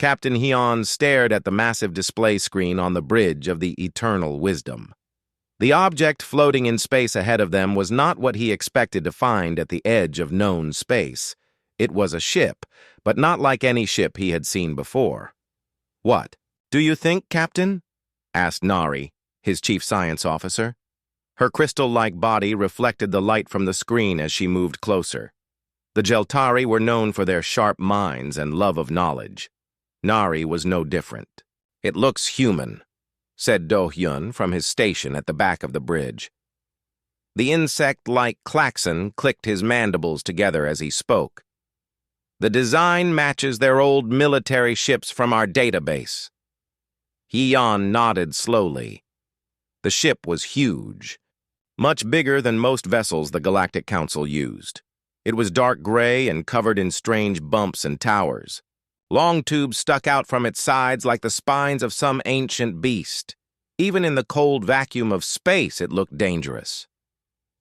Captain Hyun stared at the massive display screen on the bridge of the Eternal Wisdom. The object floating in space ahead of them was not what he expected to find at the edge of known space. It was a ship, but not like any ship he had seen before. "What do you think, Captain?" asked Nari, his chief science officer. Her crystal-like body reflected the light from the screen as she moved closer. The Jeltari were known for their sharp minds and love of knowledge. Nari was no different. "It looks human," said Do-hyun from his station at the back of the bridge. The insect-like klaxon clicked his mandibles together as he spoke. "The design matches their old military ships from our database." Hyun nodded slowly. The ship was huge, much bigger than most vessels the Galactic Council used. It was dark gray and covered in strange bumps and towers. Long tubes stuck out from its sides like the spines of some ancient beast. Even in the cold vacuum of space, it looked dangerous.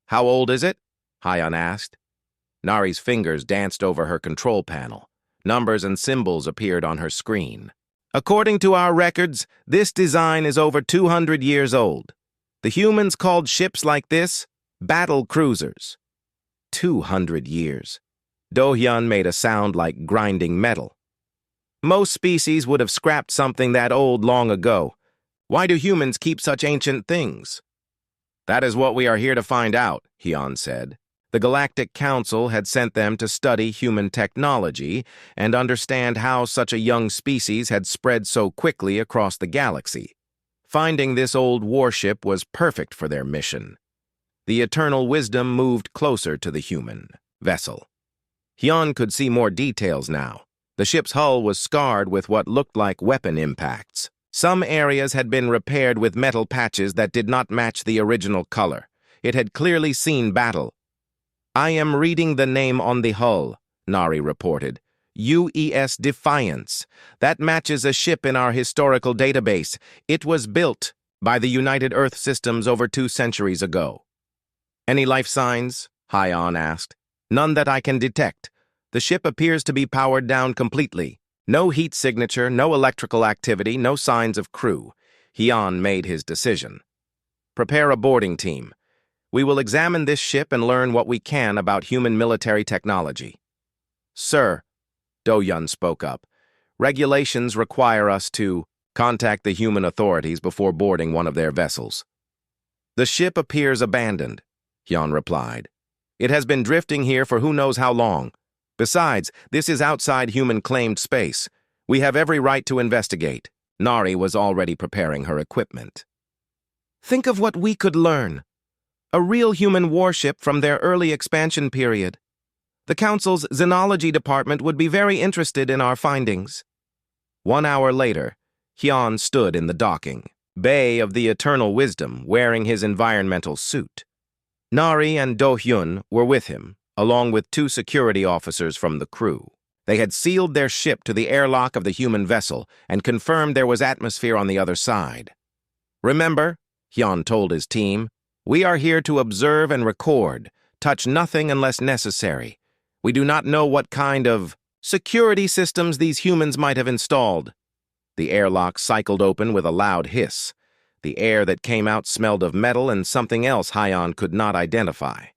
"How old is it?" Hyun asked. Nari's fingers danced over her control panel. Numbers and symbols appeared on her screen. "According to our records, this design is over 200 years old. The humans called ships like this battle cruisers." 200 years. Do-hyun made a sound like grinding metal. "Most species would have scrapped something that old long ago. Why do humans keep such ancient things?" "That is what we are here to find out," Hyun said. The Galactic Council had sent them to study human technology and understand how such a young species had spread so quickly across the galaxy. Finding this old warship was perfect for their mission. The Eternal Wisdom moved closer to the human vessel. Hyun could see more details now. The ship's hull was scarred with what looked like weapon impacts. Some areas had been repaired with metal patches that did not match the original color. It had clearly seen battle. "I am reading the name on the hull," Nari reported. "UES Defiance. That matches a ship in our historical database. It was built by the United Earth Systems over 2 centuries ago." "Any life signs?" Hyun asked. "None that I can detect. The ship appears to be powered down completely. No heat signature, no electrical activity, no signs of crew." Hyun made his decision. "Prepare a boarding team. We will examine this ship and learn what we can about human military technology." "Sir," Do-hyun spoke up, "regulations require us to contact the human authorities before boarding one of their vessels." "The ship appears abandoned," Hyun replied. "It has been drifting here for who knows how long. Besides, this is outside human-claimed space. We have every right to investigate." Nari was already preparing her equipment. "Think of what we could learn. A real human warship from their early expansion period. The Council's Xenology Department would be very interested in our findings." 1 hour later, Hyun stood in the docking bay of the Eternal Wisdom, wearing his environmental suit. Nari and Do-hyun were with him, along with 2 security officers from the crew. They had sealed their ship to the airlock of the human vessel and confirmed there was atmosphere on the other side. "Remember," Hyun told his team, "we are here to observe and record. Touch nothing unless necessary. We do not know what kind of security systems these humans might have installed." The airlock cycled open with a loud hiss. The air that came out smelled of metal and something else Hyun could not identify.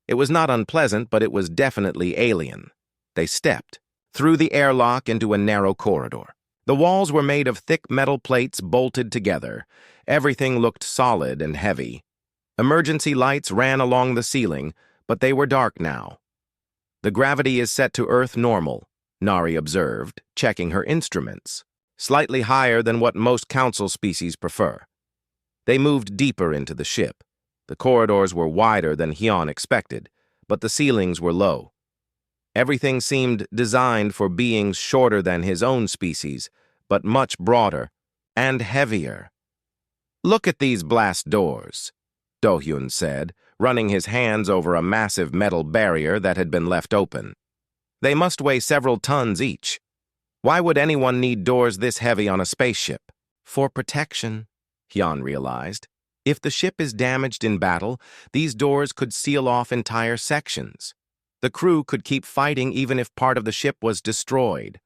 It was not unpleasant, but it was definitely alien. They stepped through the airlock into a narrow corridor. The walls were made of thick metal plates bolted together. Everything looked solid and heavy. Emergency lights ran along the ceiling, but they were dark now. "The gravity is set to Earth normal," Nari observed, checking her instruments. "Slightly higher than what most council species prefer." They moved deeper into the ship. The corridors were wider than Hyun expected, but the ceilings were low. Everything seemed designed for beings shorter than his own species, but much broader and heavier. "Look at these blast doors," Do-hyun said, running his hands over a massive metal barrier that had been left open. "They must weigh several tons each. Why would anyone need doors this heavy on a spaceship?" "For protection," Hyun realized. "If the ship is damaged in battle, these doors could seal off entire sections. The crew could keep fighting even if part of the ship was destroyed."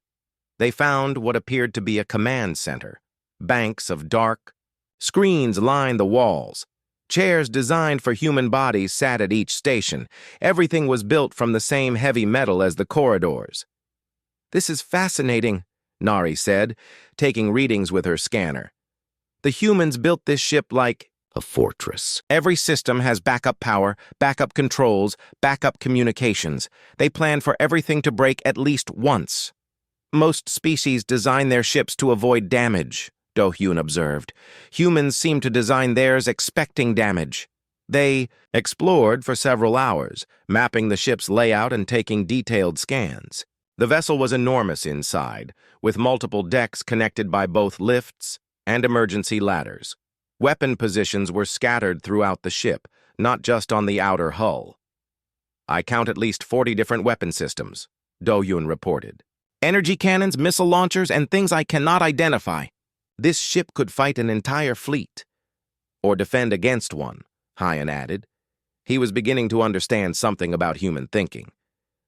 They found what appeared to be a command center. Banks of dark screens lined the walls. Chairs designed for human bodies sat at each station. Everything was built from the same heavy metal as the corridors. "This is fascinating," Nari said, taking readings with her scanner. "The humans built this ship like a fortress. Every system has backup power, backup controls, backup communications. They plan for everything to break at least once. Most species design their ships to avoid damage," Do-Hyun observed. "Humans seem to design theirs expecting damage." They explored for several hours, mapping the ship's layout and taking detailed scans. The vessel was enormous inside, with multiple decks connected by both lifts and emergency ladders. Weapon positions were scattered throughout the ship, not just on the outer hull. "I count at least 40 different weapon systems," Do-Hyun reported. "Energy cannons, missile launchers, and things I cannot identify. This ship could fight an entire fleet." "Or defend against one," Hyan added. He was beginning to understand something about human thinking.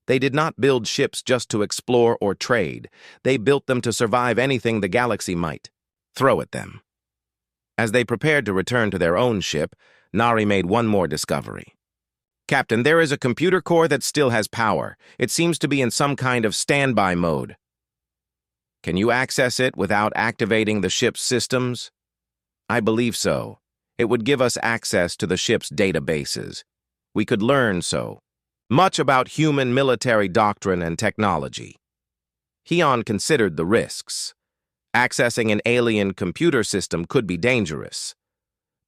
They did not build ships just to explore or trade. They built them to survive anything the galaxy might throw at them. As they prepared to return to their own ship, Nari made one more discovery. "Captain, there is a computer core that still has power. It seems to be in some kind of standby mode. Can you access it without activating the ship's systems?" "I believe so. It would give us access to the ship's databases. We could learn much about human military doctrine and technology." Hyan considered the risks. Accessing an alien computer system could be dangerous,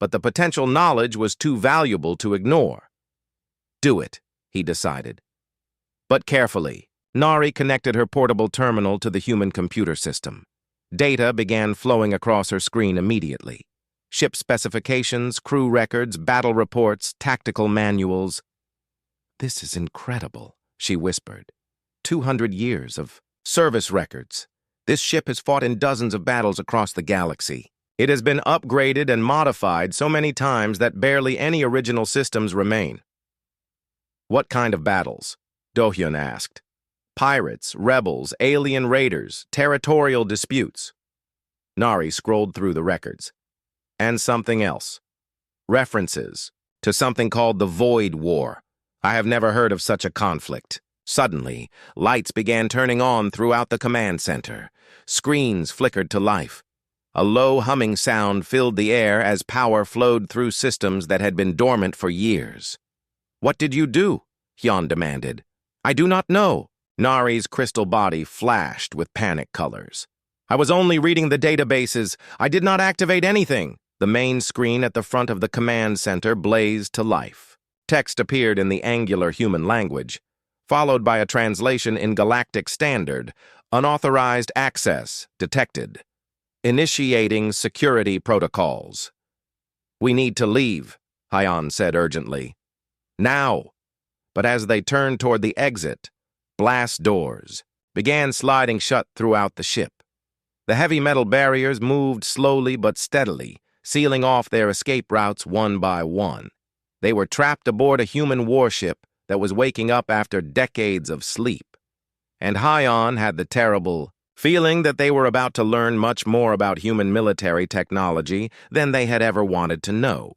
but the potential knowledge was too valuable to ignore. "Do it," he decided. But carefully, Nari connected her portable terminal to the human computer system. Data began flowing across her screen immediately. Ship specifications, crew records, battle reports, tactical manuals. "This is incredible," she whispered. 200 years of service records. This ship has fought in dozens of battles across the galaxy. It has been upgraded and modified so many times that barely any original systems remain." "What kind of battles?" Do-Hyun asked. "Pirates, rebels, alien raiders, territorial disputes." Nari scrolled through the records. "And something else. References to something called the Void War. I have never heard of such a conflict." Suddenly, lights began turning on throughout the command center. Screens flickered to life. A low humming sound filled the air as power flowed through systems that had been dormant for years. "What did you do?" Hyan demanded. "I do not know." Nari's crystal body flashed with panic colors. "I was only reading the databases. I did not activate anything." The main screen at the front of the command center blazed to life. Text appeared in the angular human language, followed by a translation in Galactic Standard. "Unauthorized access detected. Initiating security protocols." "We need to leave," Hyan said urgently. "Now." But as they turned toward the exit, blast doors began sliding shut throughout the ship. The heavy metal barriers moved slowly but steadily, sealing off their escape routes one by one. They were trapped aboard a human warship that was waking up after decades of sleep. And Hyan had the terrible feeling that they were about to learn much more about human military technology than they had ever wanted to know.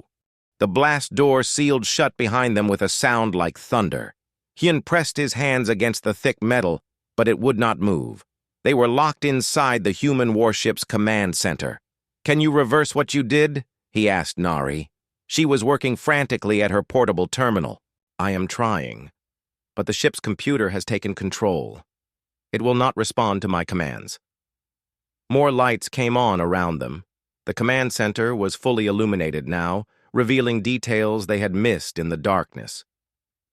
The blast door sealed shut behind them with a sound like thunder. Hyun pressed his hands against the thick metal, but it would not move. They were locked inside the human warship's command center. "Can you reverse what you did?" he asked Nari. She was working frantically at her portable terminal. "I am trying, but the ship's computer has taken control. It will not respond to my commands." More lights came on around them. The command center was fully illuminated now, revealing details they had missed in the darkness.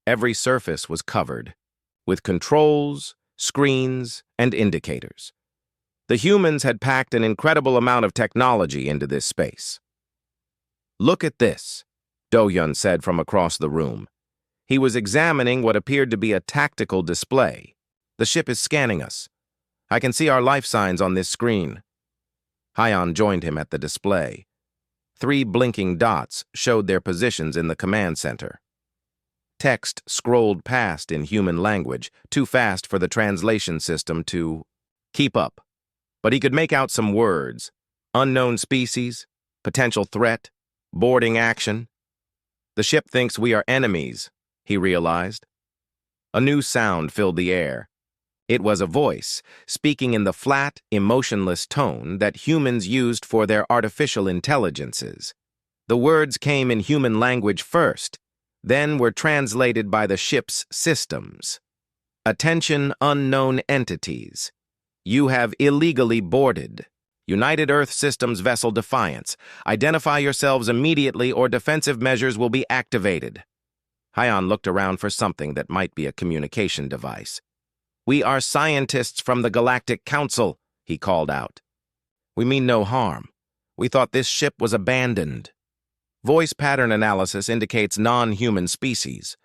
Every surface was covered with controls, screens, and indicators. The humans had packed an incredible amount of technology into this space. "Look at this," Do-Hyun said from across the room. He was examining what appeared to be a tactical display. "The ship is scanning us. I can see our life signs on this screen." Hyan joined him at the display. 3 blinking dots showed their positions in the command center. Text scrolled past in human language, too fast for the translation system to Keep up. But he could make out some words. Unknown species, potential threat, boarding action. The ship thinks we are enemies, he realized. A new sound filled the air. It was a voice, speaking in the flat, emotionless tone that humans used for their artificial intelligences. The words came in human language first, then were translated by the ship's systems. Attention, unknown entities. You have illegally boarded. United Earth Systems Vessel Defiance. Identify yourselves immediately or defensive measures will be activated. Hyan looked around for something that might be a communication device. We are scientists from the Galactic Council, he called out. We mean no harm. We thought this ship was abandoned. Voice pattern analysis indicates non-human species.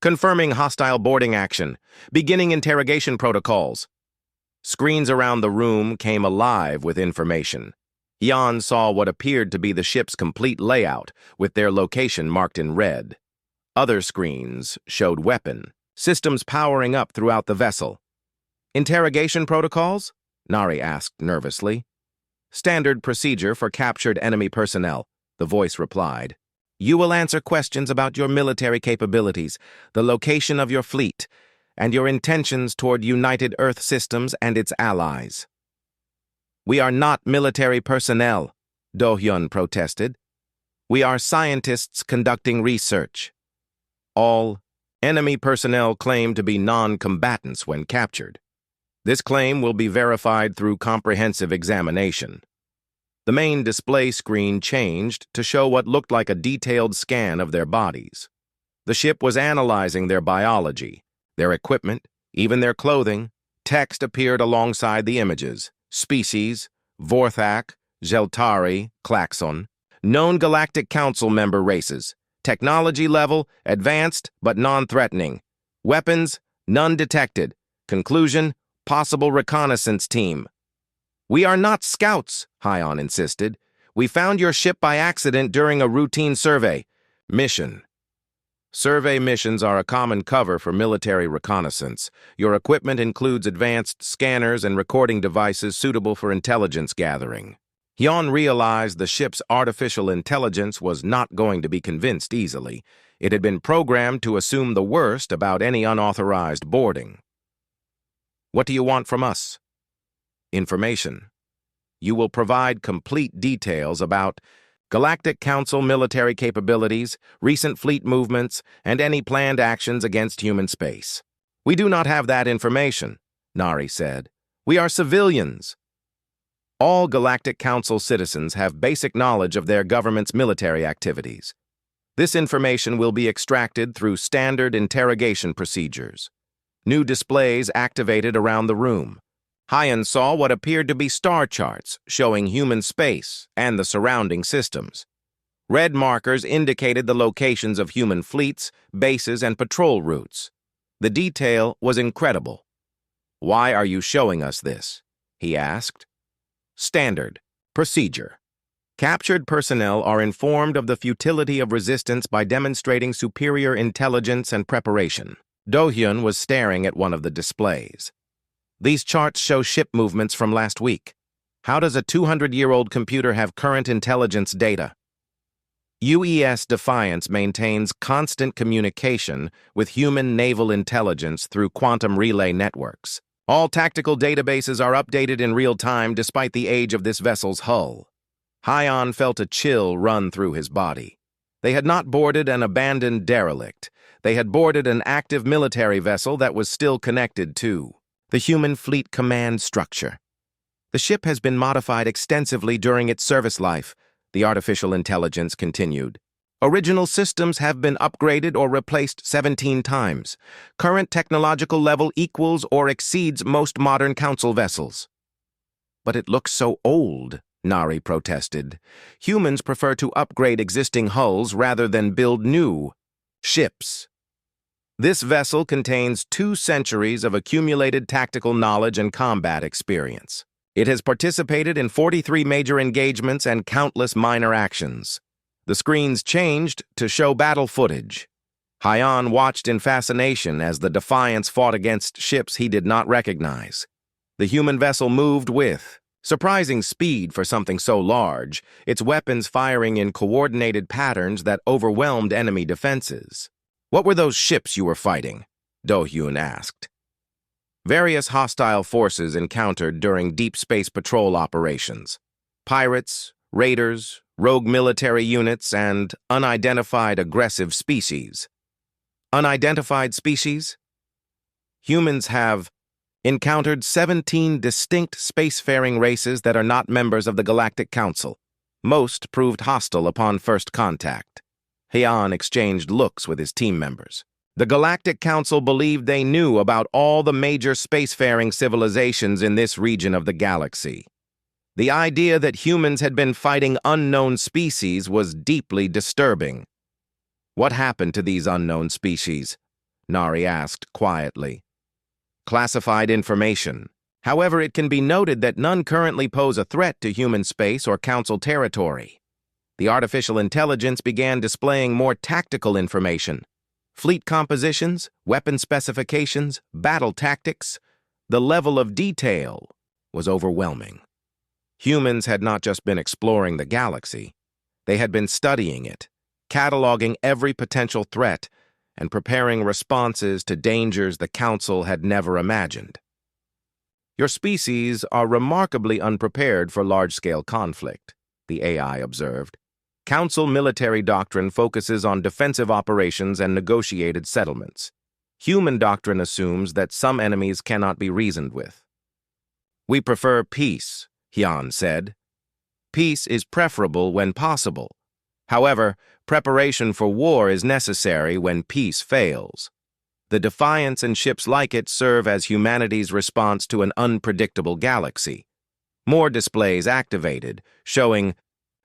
Confirming hostile boarding action. Beginning interrogation protocols. Screens around the room came alive with information. Jan saw what appeared to be the ship's complete layout, with their location marked in red. Other screens showed weapon, systems powering up throughout the vessel. Interrogation protocols? Nari asked nervously. Standard procedure for captured enemy personnel, the voice replied. You will answer questions about your military capabilities, the location of your fleet, and your intentions toward United Earth Systems and its allies. We are not military personnel, Do-hyun protested. We are scientists conducting research. All enemy personnel claim to be non-combatants when captured. This claim will be verified through comprehensive examination. The main display screen changed to show what looked like a detailed scan of their bodies. The ship was analyzing their biology, their equipment, even their clothing. Text appeared alongside the images. Species, Vorthak, Zeltari, Klaxon. Known Galactic Council member races. Technology level, advanced but non-threatening. Weapons, none detected. Conclusion, possible reconnaissance team. We are not scouts, Hyan insisted. We found your ship by accident during a routine survey. Mission. Survey missions are a common cover for military reconnaissance. Your equipment includes advanced scanners and recording devices suitable for intelligence gathering. Hyan realized the ship's artificial intelligence was not going to be convinced easily. It had been programmed to assume the worst about any unauthorized boarding. What do you want from us? Information. You will provide complete details about Galactic Council military capabilities, recent fleet movements, and any planned actions against human space. We do not have that information, Nari said. We are civilians. All Galactic Council citizens have basic knowledge of their government's military activities. This information will be extracted through standard interrogation procedures. New displays activated around the room. Hyan saw what appeared to be star charts showing human space and the surrounding systems. Red markers indicated the locations of human fleets, bases, and patrol routes. The detail was incredible. Why are you showing us this? He asked. Standard. Procedure. Captured personnel are informed of the futility of resistance by demonstrating superior intelligence and preparation. Do-hyun was staring at one of the displays. These charts show ship movements from last week. How does a 200-year-old computer have current intelligence data? UES Defiance maintains constant communication with human naval intelligence through quantum relay networks. All tactical databases are updated in real time despite the age of this vessel's hull. Hyan felt a chill run through his body. They had not boarded an abandoned derelict. They had boarded an active military vessel that was still connected to the human fleet command structure. The ship has been modified extensively during its service life, the artificial intelligence continued. Original systems have been upgraded or replaced 17 times. Current technological level equals or exceeds most modern council vessels. But it looks so old, Nari protested. Humans prefer to upgrade existing hulls rather than build new ships. This vessel contains 2 centuries of accumulated tactical knowledge and combat experience. It has participated in 43 major engagements and countless minor actions. The screens changed to show battle footage. Hyan watched in fascination as the Defiance fought against ships he did not recognize. The human vessel moved with surprising speed for something so large, its weapons firing in coordinated patterns that overwhelmed enemy defenses. "What were those ships you were fighting?" Do-hyun asked. "Various hostile forces encountered during deep space patrol operations. Pirates, raiders, rogue military units, and unidentified aggressive species." Unidentified species? Humans have encountered 17 distinct spacefaring races that are not members of the Galactic Council. Most proved hostile upon first contact. Hyeon exchanged looks with his team members. The Galactic Council believed they knew about all the major spacefaring civilizations in this region of the galaxy. The idea that humans had been fighting unknown species was deeply disturbing. "What happened to these unknown species?" Nari asked quietly. "Classified information. However, it can be noted that none currently pose a threat to human space or Council territory. The artificial intelligence began displaying more tactical information. Fleet compositions, weapon specifications, battle tactics. The level of detail was overwhelming. Humans had not just been exploring the galaxy. They had been studying it, cataloging every potential threat, and preparing responses to dangers the Council had never imagined. "Your species are remarkably unprepared for large-scale conflict," the AI observed. "Council military doctrine focuses on defensive operations and negotiated settlements. Human doctrine assumes that some enemies cannot be reasoned with." "We prefer peace," Hyeon said. "Peace is preferable when possible. However, preparation for war is necessary when peace fails. The Defiance and ships like it serve as humanity's response to an unpredictable galaxy." More displays activated, showing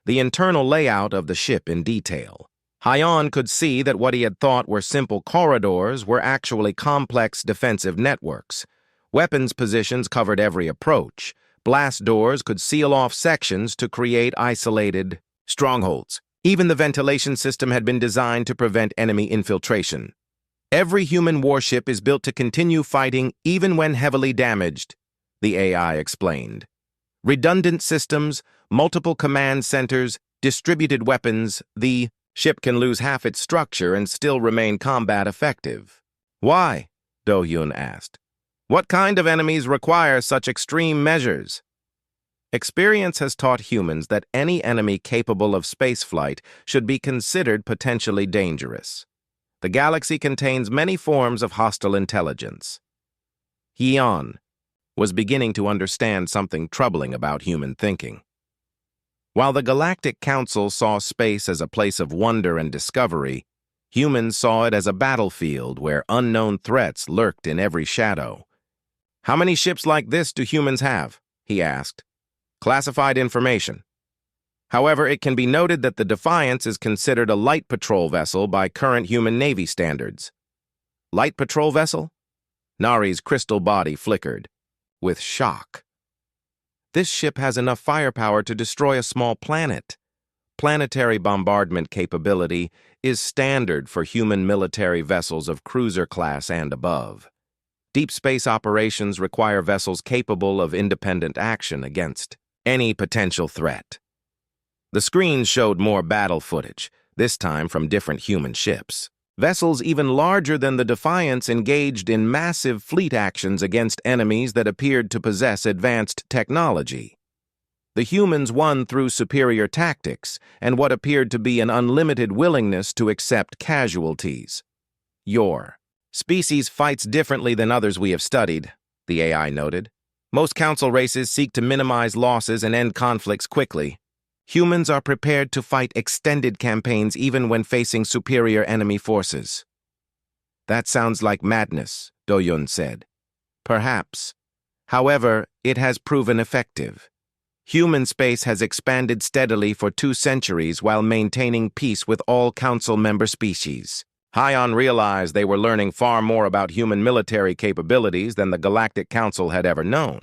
the internal layout of the ship in detail. Hyeon could see that what he had thought were simple corridors were actually complex defensive networks. Weapons positions covered every approach. Blast doors could seal off sections to create isolated strongholds. Even the ventilation system had been designed to prevent enemy infiltration. "Every human warship is built to continue fighting even when heavily damaged," the AI explained. "Redundant systems, multiple command centers, distributed weapons, the ship can lose half its structure and still remain combat effective." "Why?" Do-hyun asked. "What kind of enemies require such extreme measures?" "Experience has taught humans that any enemy capable of spaceflight should be considered potentially dangerous. The galaxy contains many forms of hostile intelligence." Hyeon was beginning to understand something troubling about human thinking. While the Galactic Council saw space as a place of wonder and discovery, humans saw it as a battlefield where unknown threats lurked in every shadow. "How many ships like this do humans have?" he asked. "Classified information. However, it can be noted that the Defiance is considered a light patrol vessel by current human Navy standards." "Light patrol vessel?" Nari's crystal body flickered with shock. "This ship has enough firepower to destroy a small planet. Planetary bombardment capability is standard for human military vessels of cruiser class and above. Deep space operations require vessels capable of independent action against any potential threat." The screens showed more battle footage, this time from different human ships. Vessels even larger than the Defiance engaged in massive fleet actions against enemies that appeared to possess advanced technology. The humans won through superior tactics and what appeared to be an unlimited willingness to accept casualties. "Your species fights differently than others we have studied," the AI noted. "Most Council races seek to minimize losses and end conflicts quickly. Humans are prepared to fight extended campaigns even when facing superior enemy forces." "That sounds like madness," Do-hyun said. "Perhaps. However, it has proven effective. Human space has expanded steadily for 2 centuries while maintaining peace with all Council member species." Hyeon realized they were learning far more about human military capabilities than the Galactic Council had ever known.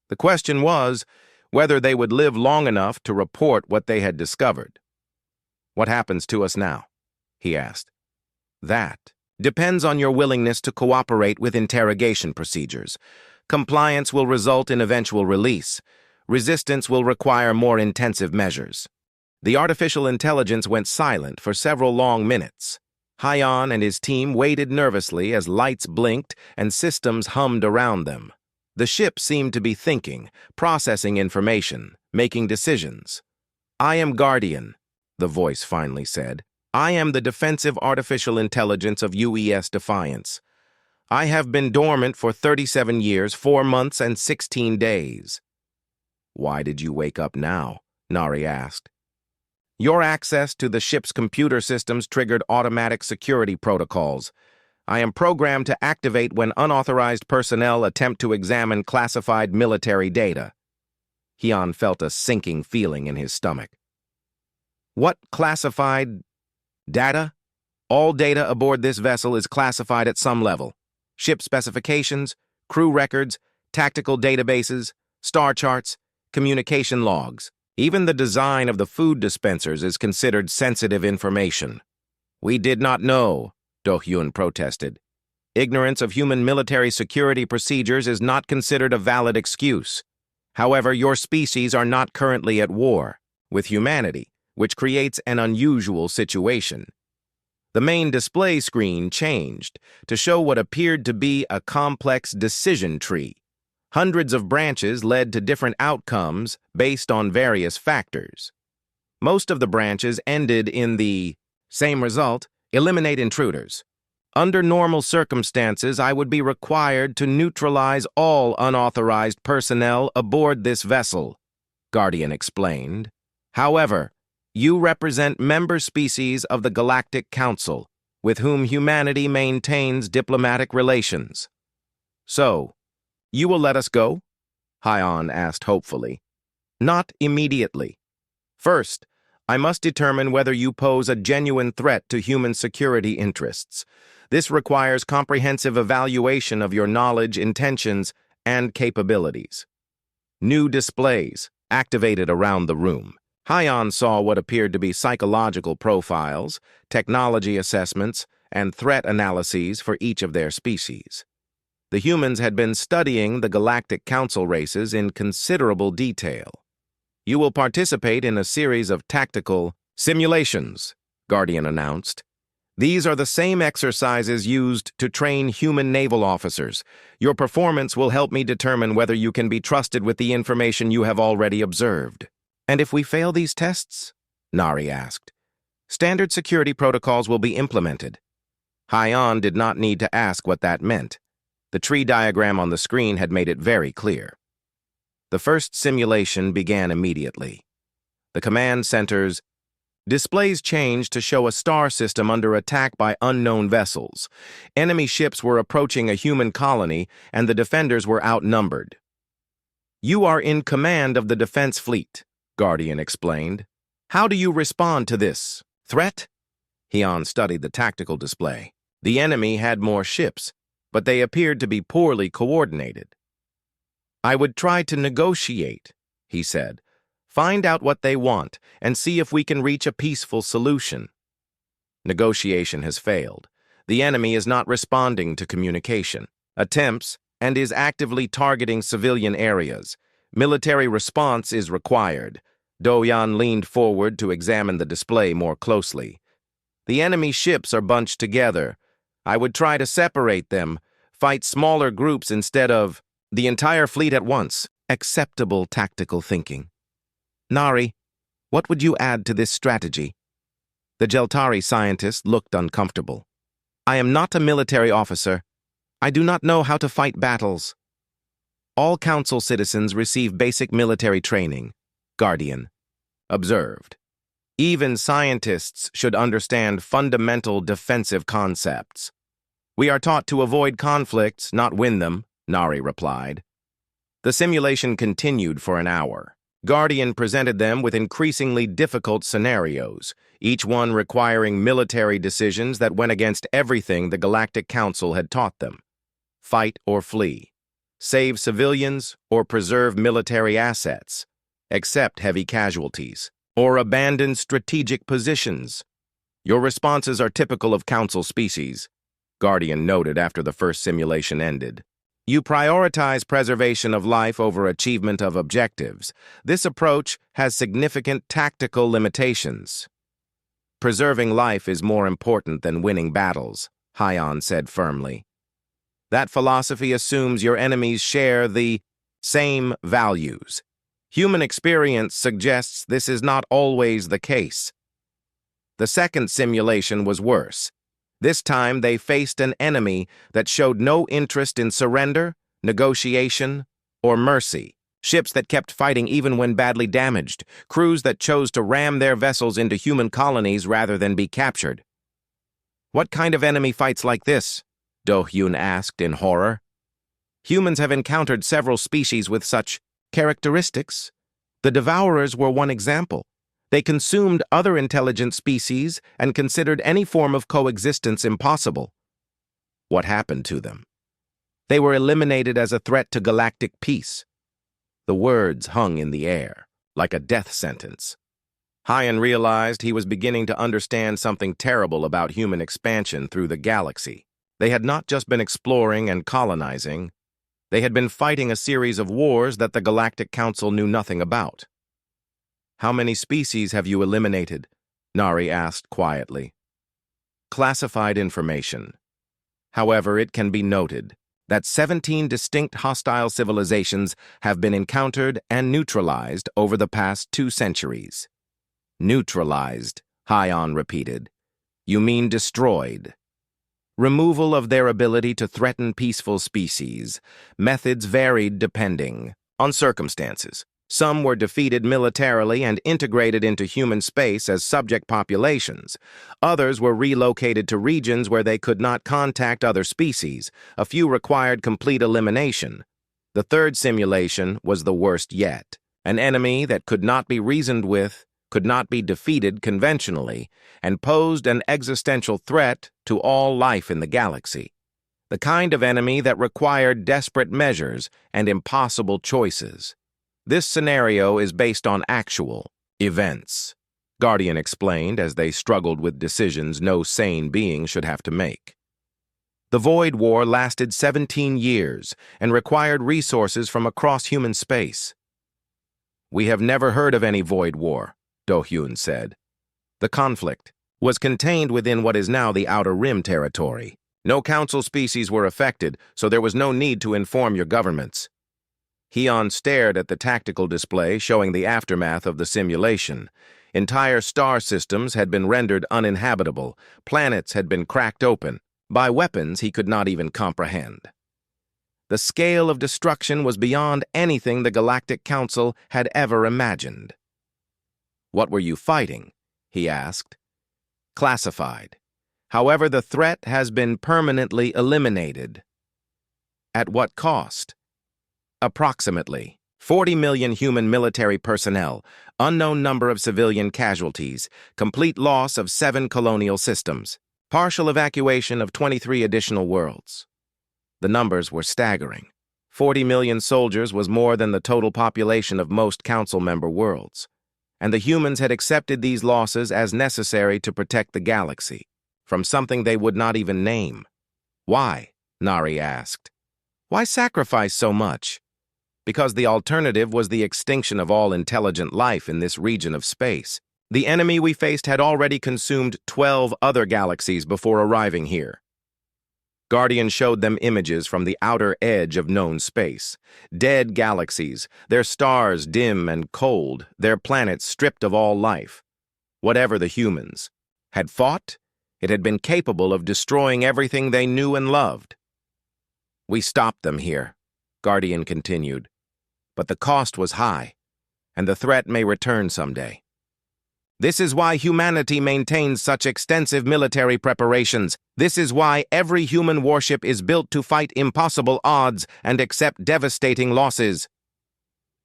The question was whether they would live long enough to report what they had discovered. "What happens to us now?" he asked. "That depends on your willingness to cooperate with interrogation procedures. Compliance will result in eventual release. Resistance will require more intensive measures. The artificial intelligence went silent for several long minutes. Hyon and his team waited nervously as lights blinked and systems hummed around them. The ship seemed to be thinking, processing information, making decisions. "I am Guardian," the voice finally said. "I am the defensive artificial intelligence of UES Defiance. I have been dormant for 37 years, 4 months, and 16 days. "Why did you wake up now?" Nari asked. "Your access to the ship's computer systems triggered automatic security protocols. I am programmed to activate when unauthorized personnel attempt to examine classified military data." Hyon felt a sinking feeling in his stomach. "What classified data? All data aboard this vessel is classified at some level. Ship specifications, crew records, tactical databases, star charts, communication logs. Even the design of the food dispensers is considered sensitive information." "We did not know," Do-hyun protested. "Ignorance of human military security procedures is not considered a valid excuse. However, your species are not currently at war with humanity, which creates an unusual situation." The main display screen changed to show what appeared to be a complex decision tree. Hundreds of branches led to different outcomes based on various factors. Most of the branches ended in the same result: eliminate intruders. Under normal circumstances, I would be required to neutralize all unauthorized personnel aboard this vessel, Guardian explained. However, you represent member species of the Galactic Council, with whom humanity maintains diplomatic relations. "So, you will let us go?" Hyon asked hopefully. "Not immediately. First, I must determine whether you pose a genuine threat to human security interests. This requires comprehensive evaluation of your knowledge, intentions, and capabilities." New displays activated around the room. Hyon saw what appeared to be psychological profiles, technology assessments, and threat analyses for each of their species. The humans had been studying the Galactic Council races in considerable detail. "You will participate in a series of tactical simulations," Guardian announced. "These are the same exercises used to train human naval officers. Your performance will help me determine whether you can be trusted with the information you have already observed." "And if we fail these tests?" Nari asked. "Standard security protocols will be implemented." Hyon did not need to ask what that meant. The tree diagram on the screen had made it very clear. The first simulation began immediately. The command center's displays changed to show a star system under attack by unknown vessels. Enemy ships were approaching a human colony, and the defenders were outnumbered. "You are in command of the defense fleet," Guardian explained. "How do you respond to this threat?" Hyon studied the tactical display. The enemy had more ships, but they appeared to be poorly coordinated. "I would try to negotiate," he said. "Find out what they want and see if we can reach a peaceful solution." Negotiation has failed. The enemy is not responding to communication attempts and is actively targeting civilian areas. Military response is required. Do-hyun leaned forward to examine the display more closely. "The enemy ships are bunched together. I would try to separate them, fight smaller groups instead of the entire fleet at once." Acceptable tactical thinking. "Nari, what would you add to this strategy?" The Jeltari scientist looked uncomfortable. "I am not a military officer. I do not know how to fight battles." "All council citizens receive basic military training," Guardian observed. "Even scientists should understand fundamental defensive concepts." "We are taught to avoid conflicts, not win them," Nari replied. The simulation continued for an hour. Guardian presented them with increasingly difficult scenarios, each one requiring military decisions that went against everything the Galactic Council had taught them. Fight or flee. Save civilians or preserve military assets. Accept heavy casualties. Or abandon strategic positions. "Your responses are typical of Council species," Guardian noted after the first simulation ended. You prioritize preservation of life over achievement of objectives. This approach has significant tactical limitations. Preserving life is more important than winning battles, Hyon said firmly. That philosophy assumes your enemies share the same values. Human experience suggests this is not always the case. The second simulation was worse. This time they faced an enemy that showed no interest in surrender, negotiation, or mercy. Ships that kept fighting even when badly damaged, crews that chose to ram their vessels into human colonies rather than be captured. What kind of enemy fights like this? Do-hyun asked in horror. Humans have encountered several species with such characteristics. The Devourers were one example. They consumed other intelligent species and considered any form of coexistence impossible. What happened to them? They were eliminated as a threat to galactic peace. The words hung in the air, like a death sentence. Hyon realized he was beginning to understand something terrible about human expansion through the galaxy. They had not just been exploring and colonizing. They had been fighting a series of wars that the Galactic Council knew nothing about. "How many species have you eliminated?" Nari asked quietly. "Classified information. However, it can be noted that 17 distinct hostile civilizations have been encountered and neutralized over the past 2 centuries. Neutralized, Hyon repeated. You mean destroyed. Removal of their ability to threaten peaceful species. Methods varied depending on circumstances. Some were defeated militarily and integrated into human space as subject populations. Others were relocated to regions where they could not contact other species. A few required complete elimination. The third simulation was the worst yet. An enemy that could not be reasoned with, could not be defeated conventionally, and posed an existential threat to all life in the galaxy. The kind of enemy that required desperate measures and impossible choices. This scenario is based on actual events, Guardian explained as they struggled with decisions no sane being should have to make. The Void War lasted 17 years and required resources from across human space. We have never heard of any Void War, Do-hyun said. The conflict was contained within what is now the Outer Rim territory. No council species were affected, so there was no need to inform your governments. Hyon stared at the tactical display showing the aftermath of the simulation. Entire star systems had been rendered uninhabitable. Planets had been cracked open by weapons he could not even comprehend. The scale of destruction was beyond anything the Galactic Council had ever imagined. What were you fighting? He asked. Classified. However, the threat has been permanently eliminated. At what cost? Approximately 40 million human military personnel, unknown number of civilian casualties, complete loss of 7 colonial systems, partial evacuation of 23 additional worlds. The numbers were staggering. 40 million soldiers was more than the total population of most council member worlds, and the humans had accepted these losses as necessary to protect the galaxy from something they would not even name. Why? Nari asked. Why sacrifice so much? Because the alternative was the extinction of all intelligent life in this region of space. The enemy we faced had already consumed 12 other galaxies before arriving here. Guardian showed them images from the outer edge of known space. Dead galaxies, their stars dim and cold, their planets stripped of all life. Whatever the humans had fought, it had been capable of destroying everything they knew and loved. We stopped them here, Guardian continued. But the cost was high, and the threat may return someday. This is why humanity maintains such extensive military preparations. This is why every human warship is built to fight impossible odds and accept devastating losses.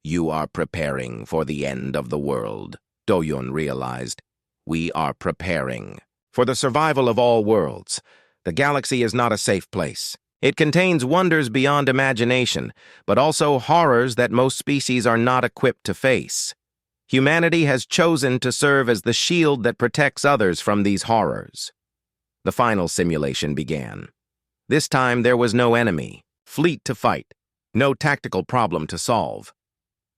You are preparing for the end of the world, Do-hyun realized. We are preparing for the survival of all worlds. The galaxy is not a safe place. It contains wonders beyond imagination, but also horrors that most species are not equipped to face. Humanity has chosen to serve as the shield that protects others from these horrors. The final simulation began. This time there was no enemy. fleet to fight, no tactical problem to solve.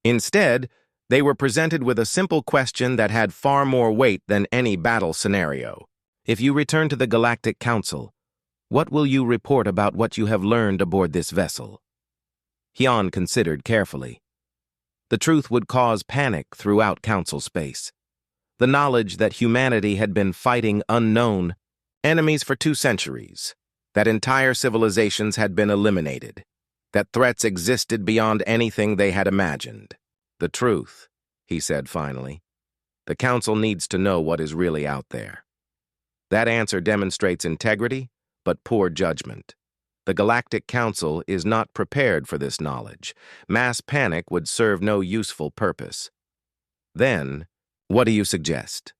Instead, they were presented with a simple question that had far more weight than any battle scenario. If you return to the Galactic Council, what will you report about what you have learned aboard this vessel? Hyun considered carefully. The truth would cause panic throughout Council space. The knowledge that humanity had been fighting unknown enemies for 2 centuries, that entire civilizations had been eliminated, that threats existed beyond anything they had imagined. The truth, he said finally. The Council needs to know what is really out there. That answer demonstrates integrity, but poor judgment. The Galactic Council is not prepared for this knowledge. Mass panic would serve no useful purpose. Then, what do you suggest?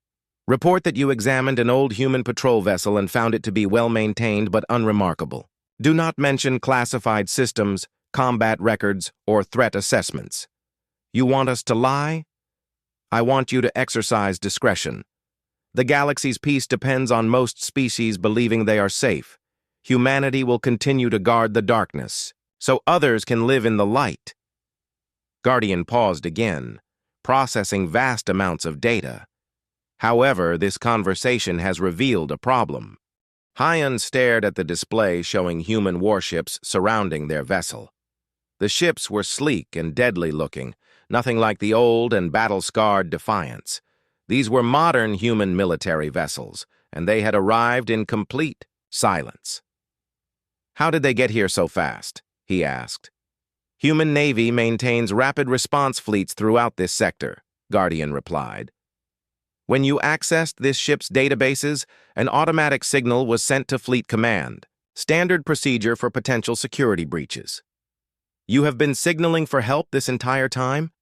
Report that you examined an old human patrol vessel and found it to be well-maintained but unremarkable. Do not mention classified systems, combat records, or threat assessments. You want us to lie? I want you to exercise discretion. The galaxy's peace depends on most species believing they are safe. Humanity will continue to guard the darkness, so others can live in the light. Guardian paused again, processing vast amounts of data. However, this conversation has revealed a problem. Hyun stared at the display showing human warships surrounding their vessel. The ships were sleek and deadly-looking, nothing like the old and battle-scarred Defiance. These were modern human military vessels, and they had arrived in complete silence. How did they get here so fast? He asked. Human Navy maintains rapid response fleets throughout this sector, Guardian replied. When you accessed this ship's databases, an automatic signal was sent to Fleet Command, standard procedure for potential security breaches. You have been signaling for help this entire time?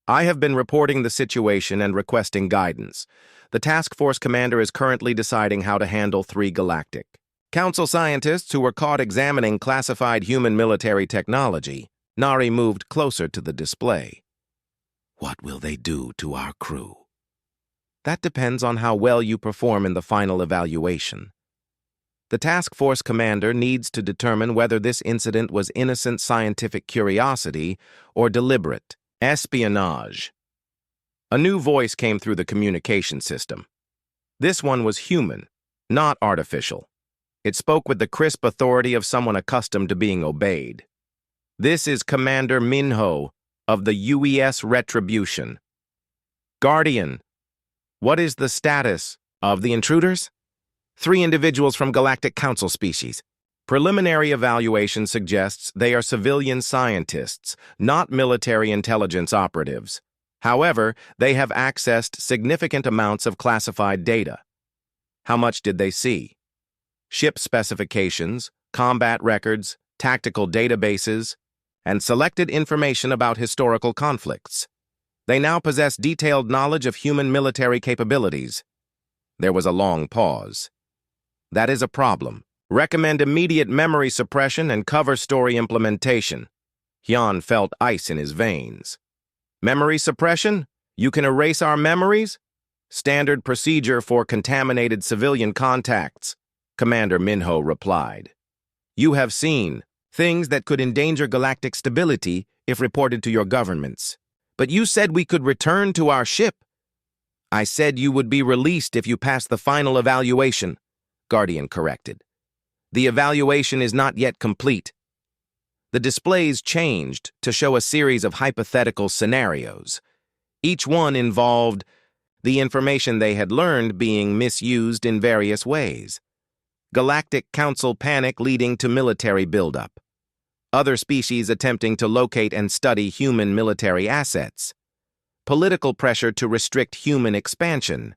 I have been reporting the situation and requesting guidance. The task force commander is currently deciding how to handle 3 Galactic Council scientists who were caught examining classified human military technology. Nari moved closer to the display. What will they do to our crew? That depends on how well you perform in the final evaluation. The task force commander needs to determine whether this incident was innocent scientific curiosity or deliberate espionage. A new voice came through the communication system. This one was human, not artificial. It spoke with the crisp authority of someone accustomed to being obeyed. This is Commander Minho of the UES Retribution. Guardian, what is the status of the intruders? 3 individuals from Galactic Council species. Preliminary evaluation suggests they are civilian scientists, not military intelligence operatives. However, they have accessed significant amounts of classified data. How much did they see? Ship specifications, combat records, tactical databases, and selected information about historical conflicts. They now possess detailed knowledge of human military capabilities. There was a long pause. That is a problem. Recommend immediate memory suppression and cover story implementation. Hyun felt ice in his veins. Memory suppression? You can erase our memories? Standard procedure for contaminated civilian contacts, Commander Minho replied. You have seen things that could endanger galactic stability if reported to your governments. But you said we could return to our ship. I said you would be released if you passed the final evaluation, Guardian corrected. The evaluation is not yet complete. The displays changed to show a series of hypothetical scenarios. Each one involved the information they had learned being misused in various ways. Galactic Council panic leading to military buildup. Other species attempting to locate and study human military assets. Political pressure to restrict human expansion.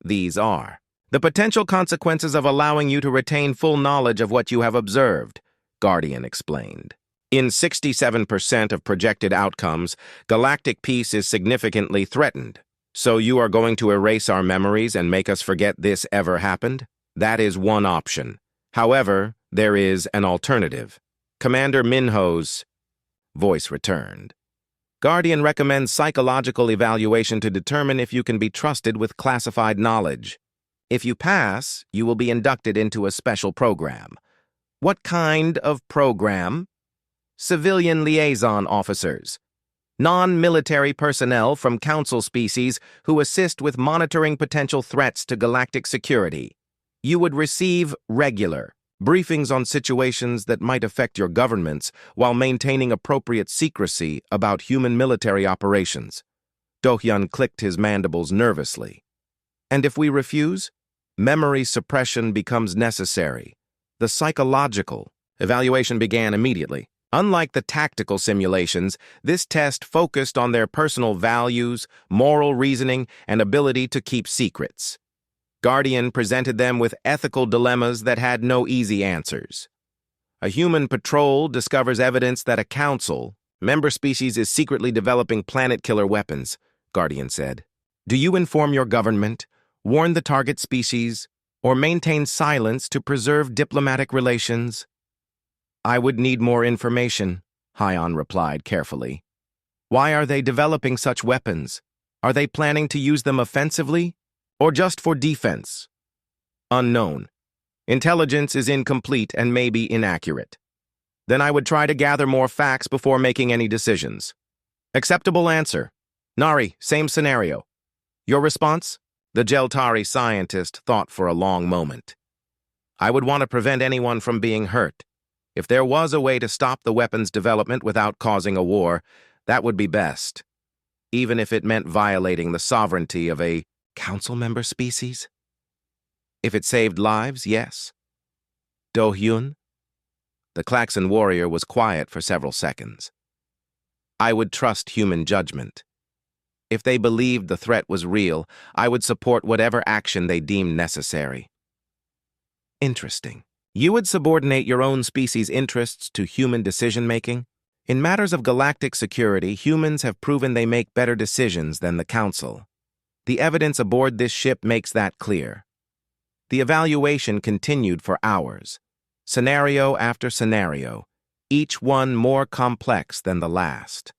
These are the potential consequences of allowing you to retain full knowledge of what you have observed, Guardian explained. In 67% of projected outcomes, galactic peace is significantly threatened. So you are going to erase our memories and make us forget this ever happened? That is one option. However, there is an alternative. Commander Minho's voice returned. Guardian recommends psychological evaluation to determine if you can be trusted with classified knowledge. If you pass, you will be inducted into a special program. What kind of program? civilian liaison officers, non-military personnel from Council species who assist with monitoring potential threats to galactic security. You would receive regular briefings on situations that might affect your governments while maintaining appropriate secrecy about human military operations. Do-hyun clicked his mandibles nervously. And if we refuse, memory suppression becomes necessary. The psychological evaluation began immediately. Unlike the tactical simulations, this test focused on their personal values, moral reasoning, and ability to keep secrets. Guardian presented them with ethical dilemmas that had no easy answers. A human patrol discovers evidence that a council member species is secretly developing planet-killer weapons, Guardian said. Do you inform your government, warn the target species, or maintain silence to preserve diplomatic relations? I would need more information, Hyon replied carefully. Why are they developing such weapons? Are they planning to use them offensively, or just for defense? Unknown. Intelligence is incomplete and may be inaccurate. Then I would try to gather more facts before making any decisions. Acceptable answer. Nari, same scenario. Your response? The Jeltari scientist thought for a long moment. I would want to prevent anyone from being hurt. If there was a way to stop the weapons development without causing a war, that would be best, even if it meant violating the sovereignty of a council member species. If it saved lives, yes. Do-hyun? The Klaxon warrior was quiet for several seconds. I would trust human judgment. If they believed the threat was real, I would support whatever action they deemed necessary. Interesting. You would subordinate your own species' interests to human decision-making? In matters of galactic security, humans have proven they make better decisions than the Council. The evidence aboard this ship makes that clear. The evaluation continued for hours, scenario after scenario, each one more complex than the last.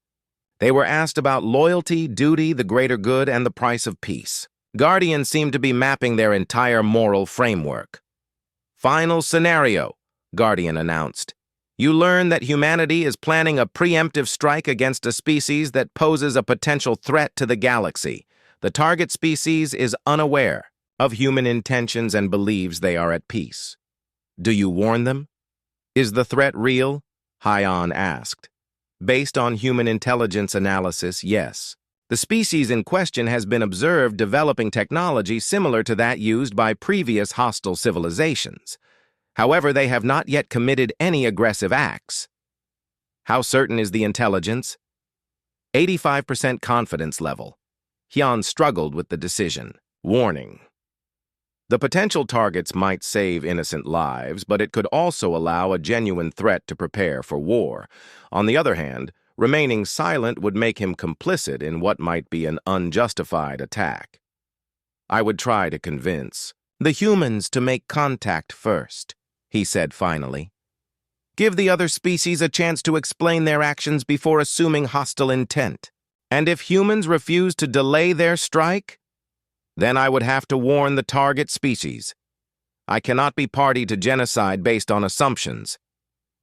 They were asked about loyalty, duty, the greater good, and the price of peace. Guardians seemed to be mapping their entire moral framework. Final scenario, Guardian announced. You learn that humanity is planning a preemptive strike against a species that poses a potential threat to the galaxy. The target species is unaware of human intentions and believes they are at peace. Do you warn them? Is the threat real? Hyon asked. Based on human intelligence analysis, yes. The species in question has been observed developing technology similar to that used by previous hostile civilizations. However, they have not yet committed any aggressive acts. How certain is the intelligence? 85% confidence level. Hyun struggled with the decision. Warning. The potential targets might save innocent lives, but it could also allow a genuine threat to prepare for war. On the other hand, remaining silent would make him complicit in what might be an unjustified attack. I would try to convince the humans to make contact first, he said finally. Give the other species a chance to explain their actions before assuming hostile intent. And if humans refuse to delay their strike, then I would have to warn the target species. I cannot be party to genocide based on assumptions.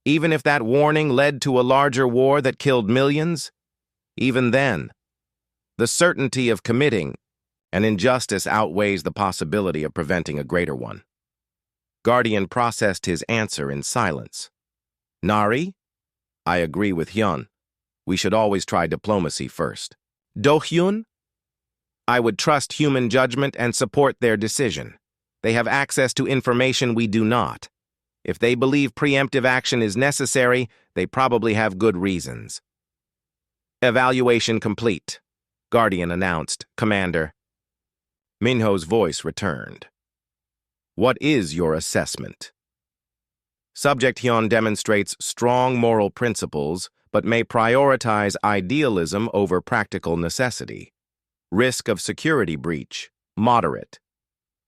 Even if that warning led to a larger war that killed millions, even then, the certainty of committing an injustice outweighs the possibility of preventing a greater one. Guardian processed his answer in silence. Nari? I agree with Hyun. We should always try diplomacy first. Do-hyun? I would trust human judgment and support their decision. They have access to information we do not. If they believe preemptive action is necessary, they probably have good reasons. Evaluation complete, Guardian announced, Commander. Minho's voice returned. What is your assessment? Subject Hyun demonstrates strong moral principles, but may prioritize idealism over practical necessity. Risk of security breach, moderate.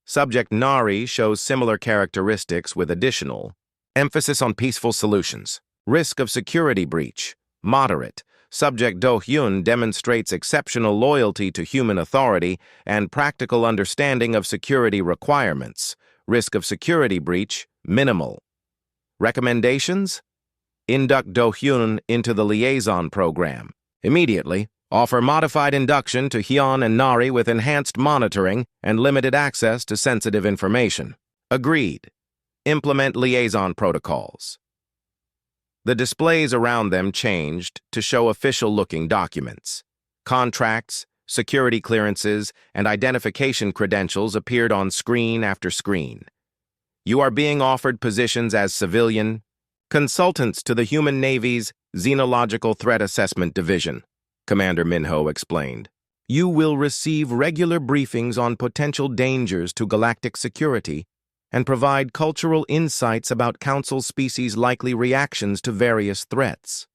Subject Nari shows similar characteristics with additional emphasis on peaceful solutions. Risk of security breach, moderate. Subject Do-hyun demonstrates exceptional loyalty to human authority and practical understanding of security requirements. Risk of security breach, minimal. Recommendations? Induct Do-hyun into the liaison program. Immediately, offer modified induction to Hyun and Nari with enhanced monitoring and limited access to sensitive information. Agreed. Implement liaison protocols. The displays around them changed to show official-looking documents. Contracts, security clearances, and identification credentials appeared on screen after screen. You are being offered positions as civilian, consultants to the Human Navy's Xenological Threat Assessment Division, Commander Minho explained. You will receive regular briefings on potential dangers to galactic security and provide cultural insights about Council species' likely reactions to various threats.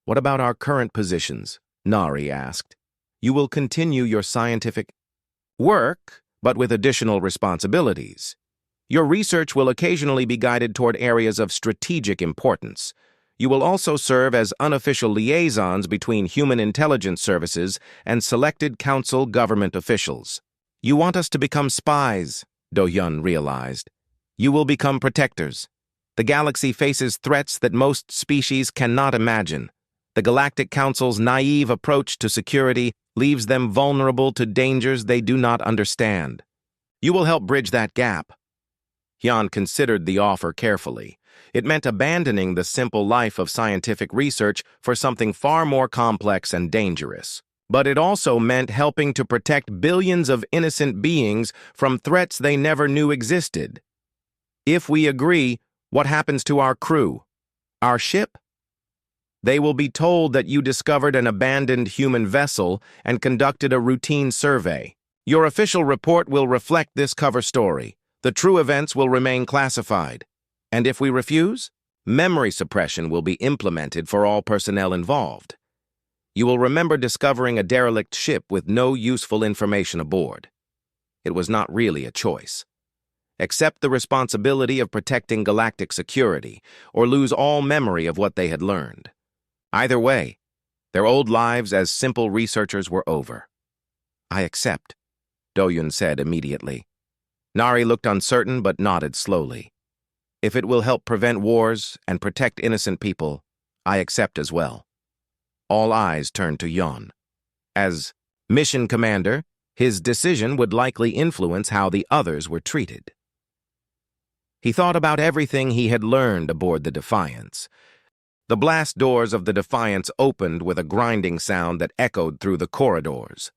What about our current positions? Nari asked. You will continue your scientific work, but with additional responsibilities. Your research will occasionally be guided toward areas of strategic importance. You will also serve as unofficial liaisons between human intelligence services and selected Council government officials. You want us to become spies, Do-hyun realized. You will become protectors. The galaxy faces threats that most species cannot imagine. The Galactic Council's naive approach to security leaves them vulnerable to dangers they do not understand. You will help bridge that gap. Hyun considered the offer carefully. It meant abandoning the simple life of scientific research for something far more complex and dangerous. But it also meant helping to protect billions of innocent beings from threats they never knew existed. If we agree, what happens to our crew? Our ship? They will be told that you discovered an abandoned human vessel and conducted a routine survey. Your official report will reflect this cover story. The true events will remain classified. And if we refuse, memory suppression will be implemented for all personnel involved. You will remember discovering a derelict ship with no useful information aboard. It was not really a choice. Accept the responsibility of protecting galactic security, or lose all memory of what they had learned. Either way, their old lives as simple researchers were over. I accept, Do-hyun said immediately. Nari looked uncertain but nodded slowly. If it will help prevent wars and protect innocent people, I accept as well. All eyes turned to Hyun. As mission commander, his decision would likely influence how the others were treated. He thought about everything he had learned aboard the Defiance. The blast doors of the Defiance opened with a grinding sound that echoed through the corridors.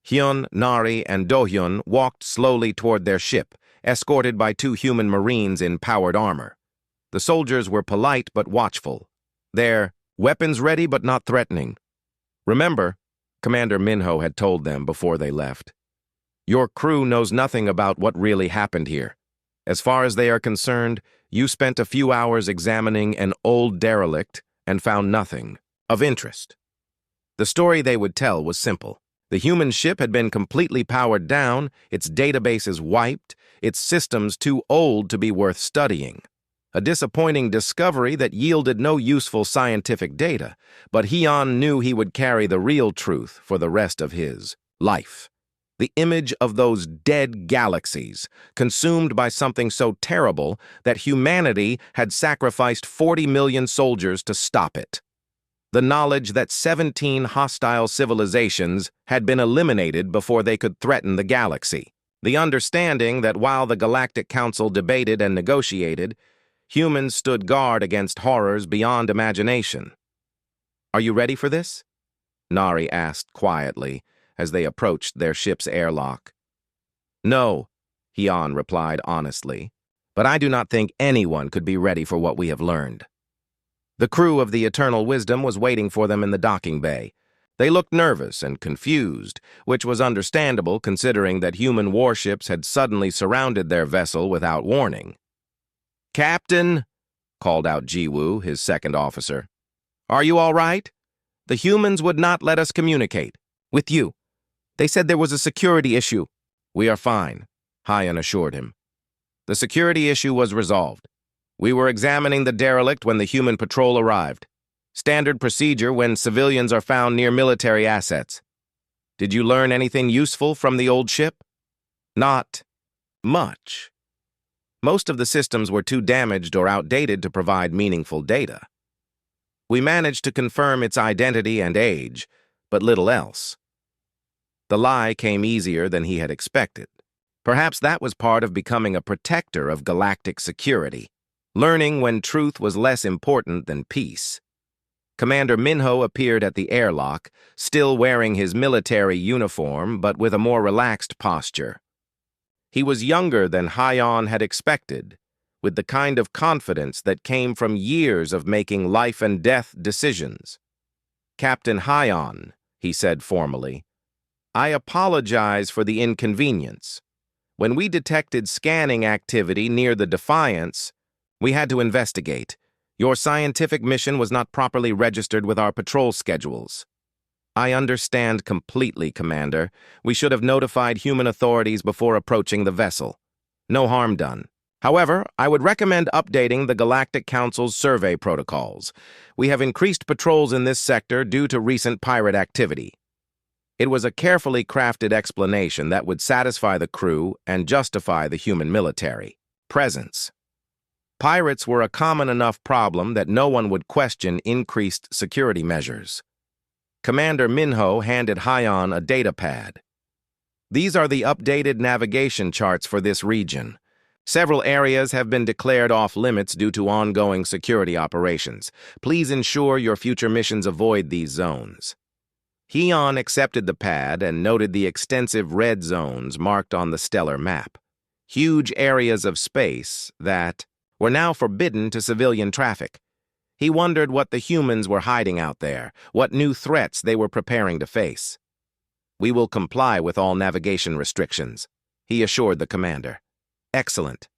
Hyun, Nari, and Do-hyun walked slowly toward their ship, escorted by 2 human marines in powered armor. The soldiers were polite but watchful. Their weapons ready but not threatening. Remember, Commander Minho had told them before they left. Your crew knows nothing about what really happened here. As far as they are concerned, you spent a few hours examining an old derelict and found nothing of interest. The story they would tell was simple. The human ship had been completely powered down, its databases wiped, its systems too old to be worth studying. A disappointing discovery that yielded no useful scientific data, but Hyun knew he would carry the real truth for the rest of his life. The image of those dead galaxies, consumed by something so terrible that humanity had sacrificed 40 million soldiers to stop it. The knowledge that 17 hostile civilizations had been eliminated before they could threaten the galaxy. The understanding that while the Galactic Council debated and negotiated, humans stood guard against horrors beyond imagination. Are you ready for this? Nari asked quietly as they approached their ship's airlock. No, Hyun replied honestly, but I do not think anyone could be ready for what we have learned. The crew of the Eternal Wisdom was waiting for them in the docking bay. They looked nervous and confused, which was understandable considering that human warships had suddenly surrounded their vessel without warning. Captain, called out Jiwoo, his second officer. Are you all right? The humans would not let us communicate. With you. They said there was a security issue. We are fine, Hyun assured him. The security issue was resolved. We were examining the derelict when the human patrol arrived. Standard procedure when civilians are found near military assets. Did you learn anything useful from the old ship? Not much. Most of the systems were too damaged or outdated to provide meaningful data. We managed to confirm its identity and age, but little else. The lie came easier than he had expected. Perhaps that was part of becoming a protector of galactic security, learning when truth was less important than peace. Commander Minho appeared at the airlock, still wearing his military uniform but with a more relaxed posture. He was younger than Hyon had expected, with the kind of confidence that came from years of making life-and-death decisions. "Captain Hyon," he said formally, "I apologize for the inconvenience. When we detected scanning activity near the Defiance, we had to investigate. Your scientific mission was not properly registered with our patrol schedules." "I understand completely, Commander. We should have notified human authorities before approaching the vessel. No harm done. However, I would recommend updating the Galactic Council's survey protocols. We have increased patrols in this sector due to recent pirate activity." It was a carefully crafted explanation that would satisfy the crew and justify the human military presence. Pirates were a common enough problem that no one would question increased security measures. Commander Minho handed Hyon a data pad. "These are the updated navigation charts for this region. Several areas have been declared off-limits due to ongoing security operations. Please ensure your future missions avoid these zones." Hyon accepted the pad and noted the extensive red zones marked on the stellar map. Huge areas of space that were now forbidden to civilian traffic. He wondered what the humans were hiding out there, what new threats they were preparing to face. "We will comply with all navigation restrictions," he assured the commander. "Excellent.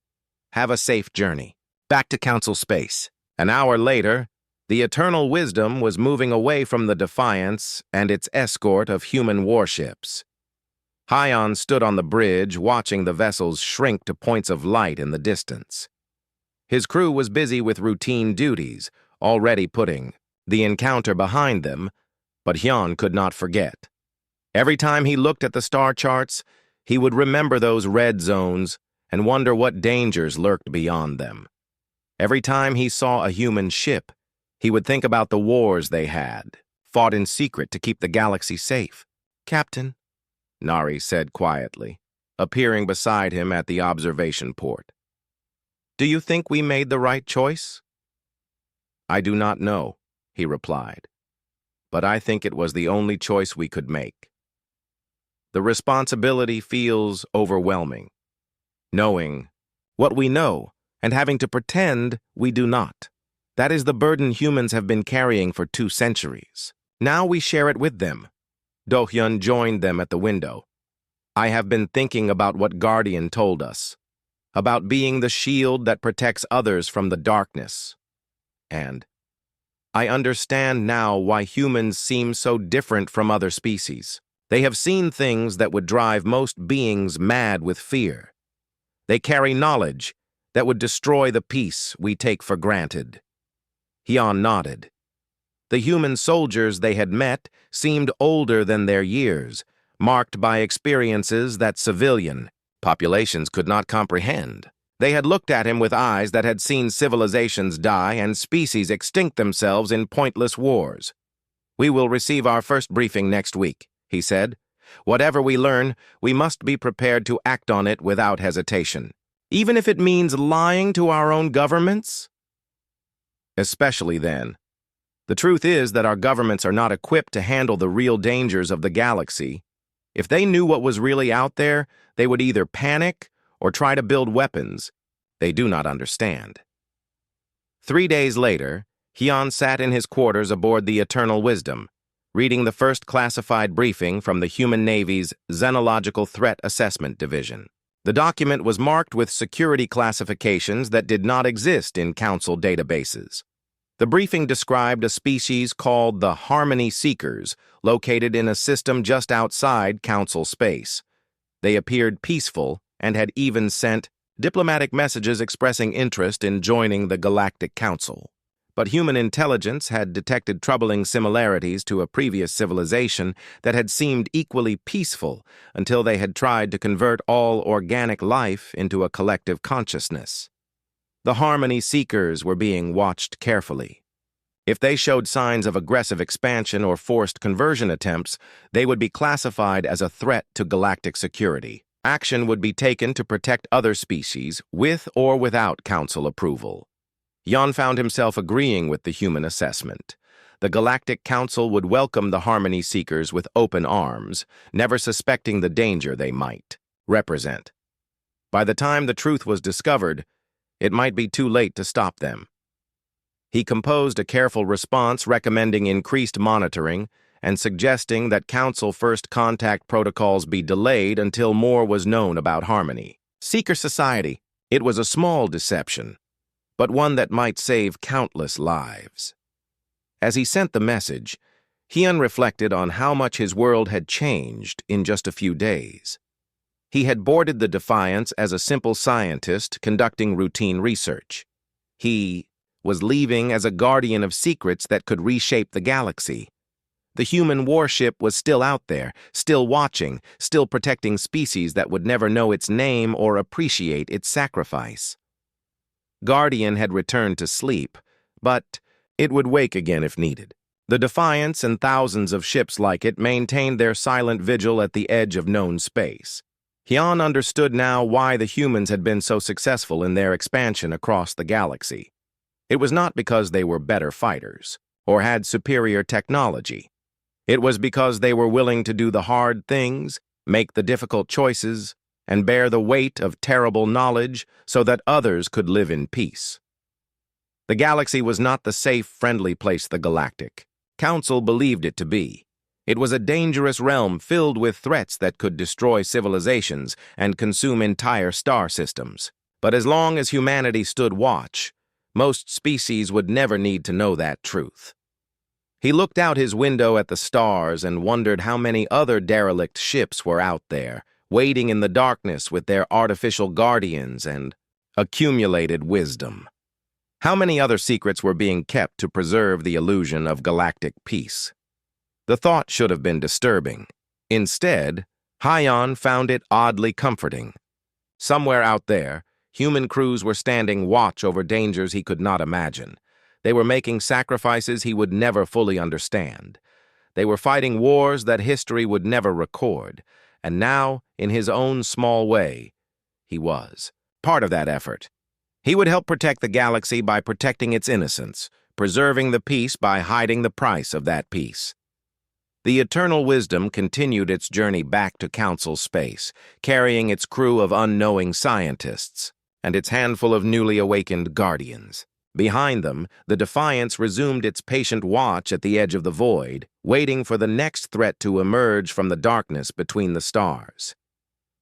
Have a safe journey." Back to Council space. An hour later, the Eternal Wisdom was moving away from the Defiance and its escort of human warships. Hyon stood on the bridge, watching the vessels shrink to points of light in the distance. His crew was busy with routine duties, already putting the encounter behind them, but Hyon could not forget. Every time he looked at the star charts, he would remember those red zones and wonder what dangers lurked beyond them. Every time he saw a human ship, he would think about the wars they had, fought in secret to keep the galaxy safe. "Captain," Nari said quietly, appearing beside him at the observation port. "Do you think we made the right choice?" "I do not know," he replied, "but I think it was the only choice we could make. The responsibility feels overwhelming, knowing what we know and having to pretend we do not. That is the burden humans have been carrying for 2 centuries. Now we share it with them." Do-hyun joined them at the window. "I have been thinking about what Guardian told us, about being the shield that protects others from the darkness. And I understand now why humans seem so different from other species. They have seen things that would drive most beings mad with fear. They carry knowledge that would destroy the peace we take for granted." Hyon nodded. The human soldiers they had met seemed older than their years, marked by experiences that civilian populations could not comprehend. They had looked at him with eyes that had seen civilizations die and species extinct themselves in pointless wars. "We will receive our first briefing next week," he said. "Whatever we learn, we must be prepared to act on it without hesitation, even if it means lying to our own governments." Especially then. The truth is that our governments are not equipped to handle the real dangers of the galaxy. If they knew what was really out there, they would either panic or try to build weapons they do not understand. 3 days later, Hyon sat in his quarters aboard the Eternal Wisdom, reading the first classified briefing from the Human Navy's Xenological Threat Assessment Division. The document was marked with security classifications that did not exist in Council databases. The briefing described a species called the Harmony Seekers, located in a system just outside Council space. They appeared peaceful and had even sent diplomatic messages expressing interest in joining the Galactic Council. But human intelligence had detected troubling similarities to a previous civilization that had seemed equally peaceful until they had tried to convert all organic life into a collective consciousness. The Harmony Seekers were being watched carefully. If they showed signs of aggressive expansion or forced conversion attempts, they would be classified as a threat to galactic security. Action would be taken to protect other species, with or without Council approval. Jan found himself agreeing with the human assessment. The Galactic Council would welcome the Harmony Seekers with open arms, never suspecting the danger they might represent. By the time the truth was discovered, it might be too late to stop them. He composed a careful response recommending increased monitoring and suggesting that Council first contact protocols be delayed until more was known about Harmony. Seeker Society. It was a small deception, but one that might save countless lives. As he sent the message, Hyun reflected on how much his world had changed in just a few days. He had boarded the Defiance as a simple scientist conducting routine research. He was leaving as a guardian of secrets that could reshape the galaxy. The human warship was still out there, still watching, still protecting species that would never know its name or appreciate its sacrifice. Guardian had returned to sleep, but it would wake again if needed. The Defiance and thousands of ships like it maintained their silent vigil at the edge of known space. Hyun understood now why the humans had been so successful in their expansion across the galaxy. It was not because they were better fighters or had superior technology. It was because they were willing to do the hard things, make the difficult choices, and bear the weight of terrible knowledge so that others could live in peace. The galaxy was not the safe, friendly place the Galactic Council believed it to be. It was a dangerous realm filled with threats that could destroy civilizations and consume entire star systems. But as long as humanity stood watch, most species would never need to know that truth. He looked out his window at the stars and wondered how many other derelict ships were out there, waiting in the darkness with their artificial guardians and accumulated wisdom. How many other secrets were being kept to preserve the illusion of galactic peace? The thought should have been disturbing. Instead, Hyun found it oddly comforting. Somewhere out there, human crews were standing watch over dangers he could not imagine. They were making sacrifices he would never fully understand. They were fighting wars that history would never record. And now, in his own small way, he was part of that effort. He would help protect the galaxy by protecting its innocence, preserving the peace by hiding the price of that peace. The Eternal Wisdom continued its journey back to Council space, carrying its crew of unknowing scientists and its handful of newly awakened guardians. Behind them, the Defiance resumed its patient watch at the edge of the void, waiting for the next threat to emerge from the darkness between the stars.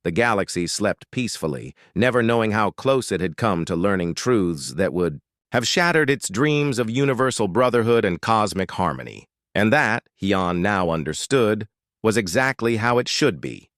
The galaxy slept peacefully, never knowing how close it had come to learning truths that would have shattered its dreams of universal brotherhood and cosmic harmony. And that, Hyun now understood, was exactly how it should be.